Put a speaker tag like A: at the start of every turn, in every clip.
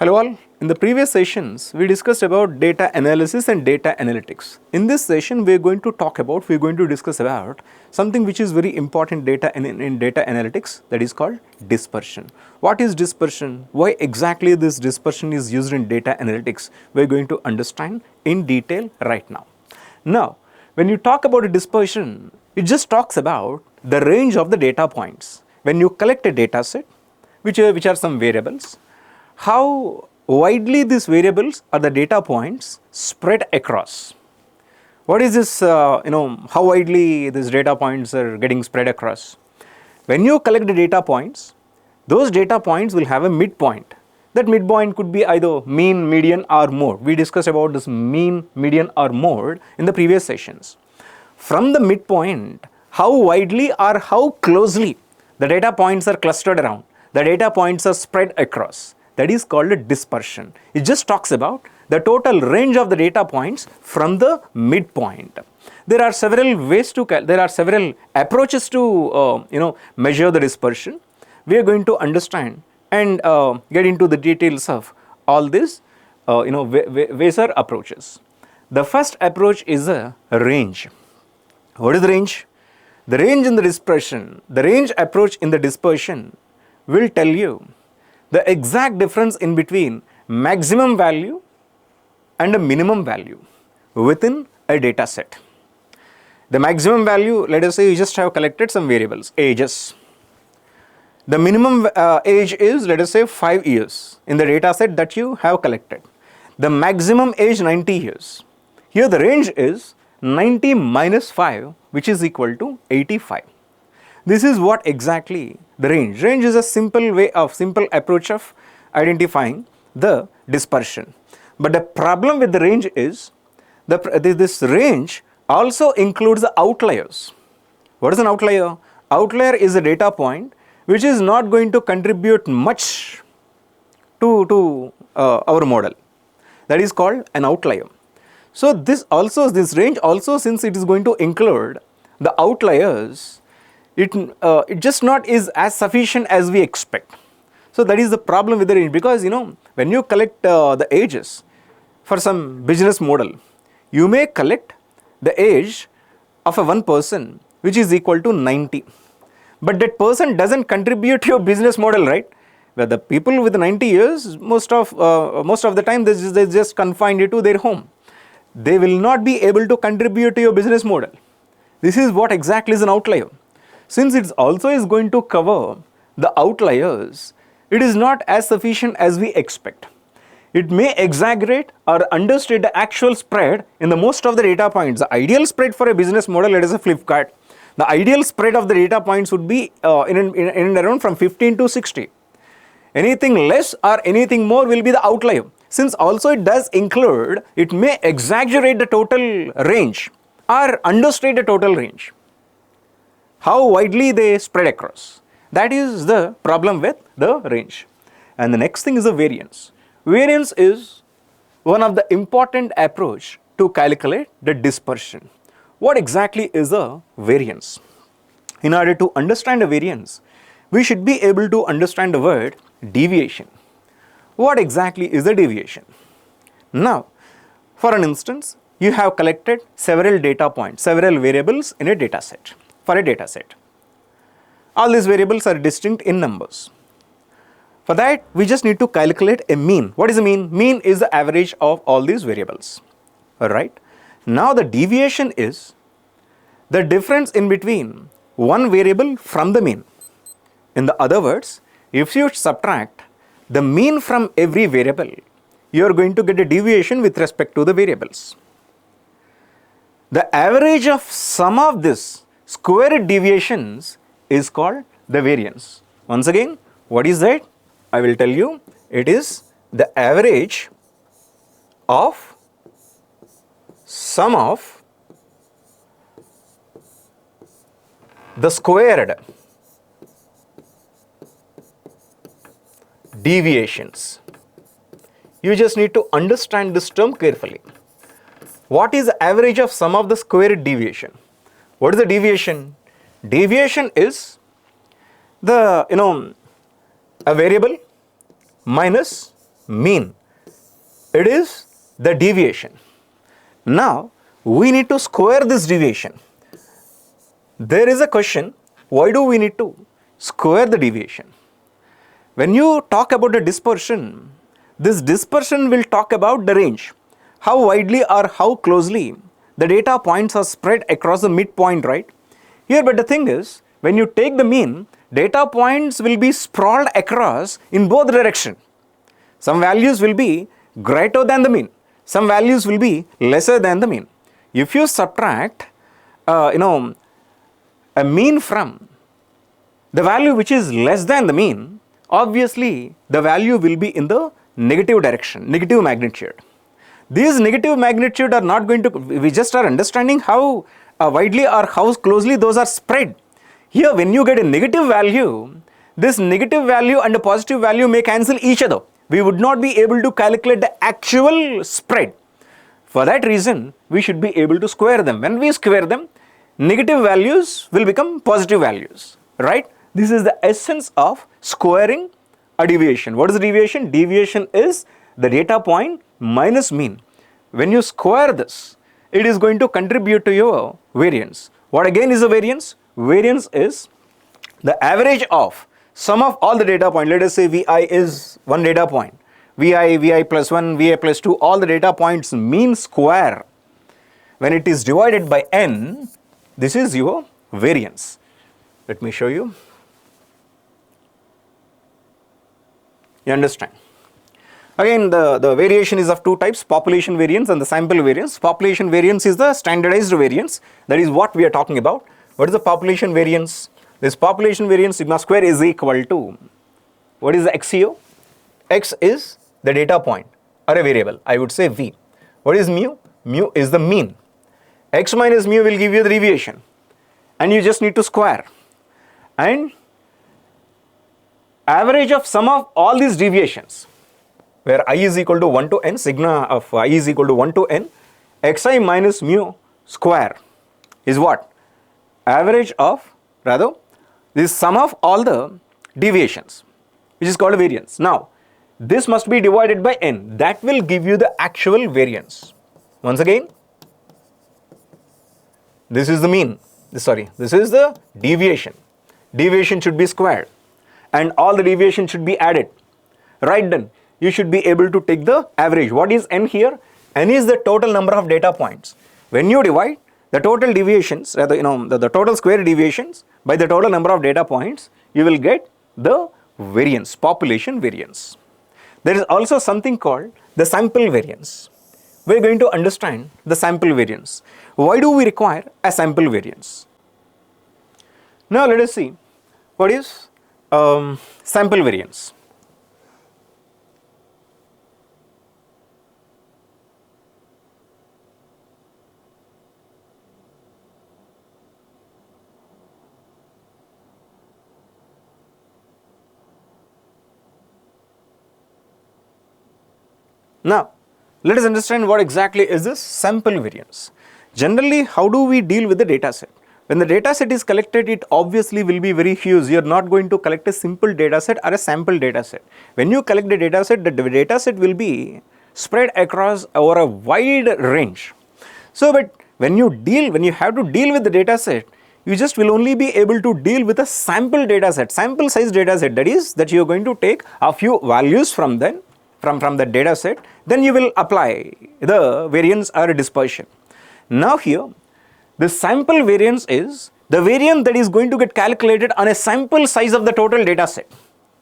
A: Hello all. In the previous sessions, we discussed about data analysis and data analytics. In this session, we're going to discuss about something which is very important in data analytics, that is called dispersion. What is dispersion? Why exactly this dispersion is used in data analytics? We're going to understand in detail right now. Now, when you talk about a dispersion, it just talks about the range of the data points. When you collect a data set, which are some variables, how widely these variables or the data points spread across. What is this, how widely these data points are getting spread across? When you collect the data points, those data points will have a midpoint. That midpoint could be either mean, median or mode. We discussed about this mean, median or mode in the previous sessions. From the midpoint, how widely or how closely the data points are clustered around, the data points are spread across. That is called a dispersion. It just talks about the total range of the data points from the midpoint. There are several approaches to measure the dispersion. We are going to understand and get into the details of all these ways or approaches. The first approach is a range. What is the range? The range in the dispersion, the range approach in the dispersion will tell you the exact difference in between maximum value and a minimum value within a data set. The maximum value, let us say you just have collected some variables, ages. The minimum age is, let us say, 5 years in the data set that you have collected. The maximum age 90 years. Here the range is 90 minus 5, which is equal to 85. This is what exactly the range. Range is a simple approach of identifying the dispersion. But the problem with the range is this range also includes the outliers. What is an outlier? Outlier is a data point which is not going to contribute much to our model. That is called an outlier. So this range also, since it is going to include the outliers, it just not is as sufficient as we expect. So that is the problem with the range, because when you collect the ages for some business model, you may collect the age of one person which is equal to 90, but that person doesn't contribute to your business model, right? Where the people with 90 years, most of the time they just confined it to their home. They will not be able to contribute to your business model. This is what exactly is an outlier. Since it also is going to cover the outliers, it is not as sufficient as we expect. It may exaggerate or understate the actual spread in the most of the data points. The ideal spread for a business model, it is a Flipkart. The ideal spread of the data points would be in and around from 15 to 60. Anything less or anything more will be the outlier. Since also it does include, it may exaggerate the total range or understate the total range. How widely they spread across. That is the problem with the range. And the next thing is the variance. Variance is one of the important approach to calculate the dispersion. What exactly is a variance? In order to understand a variance, we should be able to understand the word deviation. What exactly is a deviation? Now, for an instance, you have collected several data points, several variables in a data set. For a data set, all these variables are distinct in numbers. For that, we just need to calculate a mean. What is a mean? Mean is the average of all these variables. Alright. Now the deviation is the difference in between one variable from the mean. In the other words, if you subtract the mean from every variable, you are going to get a deviation with respect to the variables. The average of sum of this squared deviations is called the variance. Once again, what is that? I will tell you. It is the average of sum of the squared deviations. You just need to understand this term carefully. What is the average of sum of the squared deviation? What is the deviation? Deviation is the a variable minus mean. It is the deviation. Now, we need to square this deviation. There is a question, why do we need to square the deviation? When you talk about the dispersion, this dispersion will talk about the range. How widely or how closely the data points are spread across the midpoint, right? Here, but the thing is, when you take the mean, data points will be sprawled across in both directions. Some values will be greater than the mean. Some values will be lesser than the mean. If you subtract, a mean from the value which is less than the mean, obviously the value will be in the negative direction, negative magnitude. These negative magnitude are not going to, we just are understanding how widely or how closely those are spread. Here when you get a negative value, this negative value and a positive value may cancel each other. We would not be able to calculate the actual spread. For that reason, we should be able to square them. When we square them, negative values will become positive values, right? This is the essence of squaring a deviation. What is the deviation? Deviation is the data point minus mean. When you square this, it is going to contribute to your variance. What again is the variance? Variance is the average of sum of all the data points. Let us say Vi is one data point. Vi plus 1, Vi plus 2, all the data points mean square. When it is divided by n, this is your variance. Let me show you. You understand? Again, the variation is of two types, population variance and the sample variance. Population variance is the standardized variance. That is what we are talking about. What is the population variance? This population variance sigma square is equal to, what is the x here? X is the data point or a variable. I would say V. What is mu? Mu is the mean. X minus mu will give you the deviation. And you just need to square. And average of sum of all these deviations, where I is equal to 1 to n, sigma of I is equal to 1 to n, xi minus mu square is what? Average of, rather, this sum of all the deviations, which is called variance. Now, this must be divided by n. That will give you the actual variance. Once again, this is the mean. This is the deviation. Deviation should be squared. And all the deviation should be added. Right then, you should be able to take the average. What is n here? N is the total number of data points. When you divide the total deviations, rather, the total square deviations by the total number of data points, you will get the variance, population variance. There is also something called the sample variance. We are going to understand the sample variance. Why do we require a sample variance? Now let us see what is sample variance. Now, let us understand what exactly is this sample variance. Generally, how do we deal with the data set? When the data set is collected, it obviously will be very huge. You are not going to collect a simple data set or a sample data set. When you collect the data set will be spread across over a wide range. So, but when you have to deal with the data set, you just will only be able to deal with a sample data set, sample size data set. That is, that you are going to take a few values from them, from the data set, then you will apply the variance or dispersion. Now here, the sample variance is the variance that is going to get calculated on a sample size of the total data set.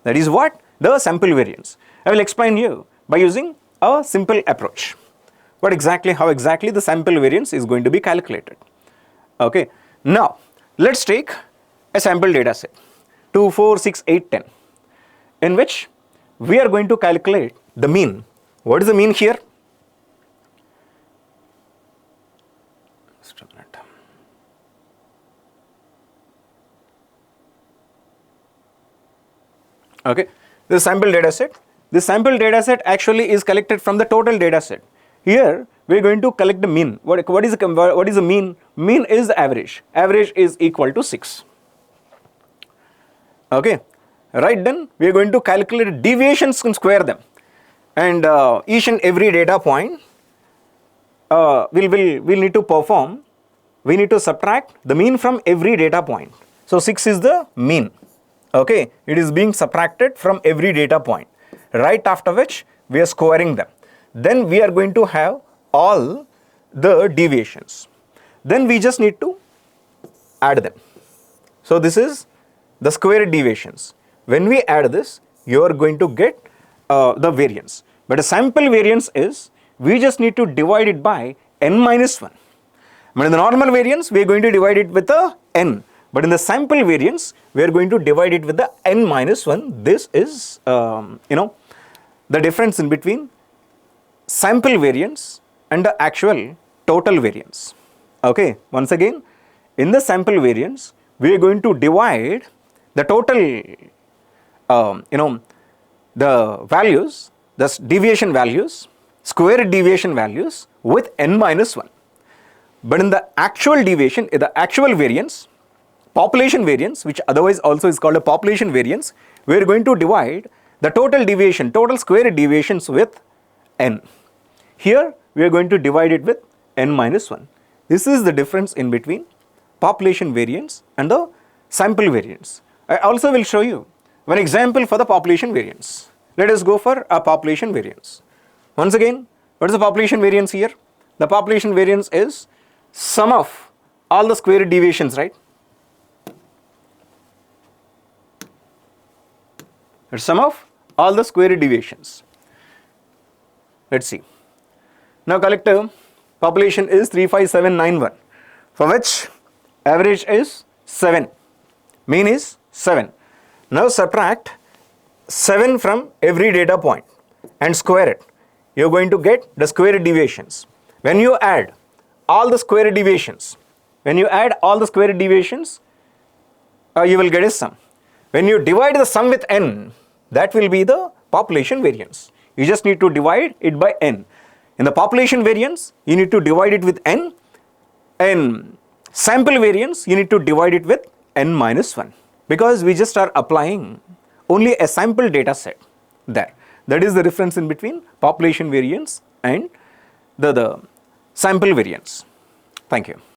A: That is what? The sample variance. I will explain you by using a simple approach. How exactly the sample variance is going to be calculated. Okay. Now, let's take a sample data set 2, 4, 6, 8, 10, in which we are going to calculate the mean. What is the mean here? Just a minute. Okay, this sample data set. This sample data set actually is collected from the total data set. Here we are going to collect the mean. What is the mean? Mean is the average. Average is equal to 6. Okay. Right, then we are going to calculate deviations and square them. and each and every data point we'll need to perform, we need to subtract the mean from every data point. So 6 is the mean, okay, it is being subtracted from every data point, right after which we are squaring them. Then we are going to have all the deviations. Then we just need to add them. So this is the square deviations. When we add this, you are going to get the variance. But a sample variance is, we just need to divide it by n minus 1. But in the normal variance, we are going to divide it with a n. But in the sample variance, we are going to divide it with the n minus 1. This is, the difference in between sample variance and the actual total variance. Okay, once again, in the sample variance, we are going to divide the total, the values, the deviation values, square deviation values with n minus 1. But in the actual deviation, the actual variance, population variance, which otherwise also is called a population variance, we are going to divide the total deviation, total square deviations with n. Here we are going to divide it with n minus 1. This is the difference in between population variance and the sample variance. I also will show you one example for the population variance. Let us go for a population variance. Once again, what is the population variance here? The population variance is sum of all the square deviations, right? It's sum of all the square deviations. Let's see. Now collective population is 35791, for which average is 7, mean is 7. Now subtract 7 from every data point and square it. You are going to get the square deviations. When you add all the square deviations, you will get a sum. When you divide the sum with n, that will be the population variance. You just need to divide it by n. In the population variance, you need to divide it with n, and sample variance, you need to divide it with n minus 1, because we just are applying only a sample data set there. That is the difference in between population variance and the sample variance. Thank you.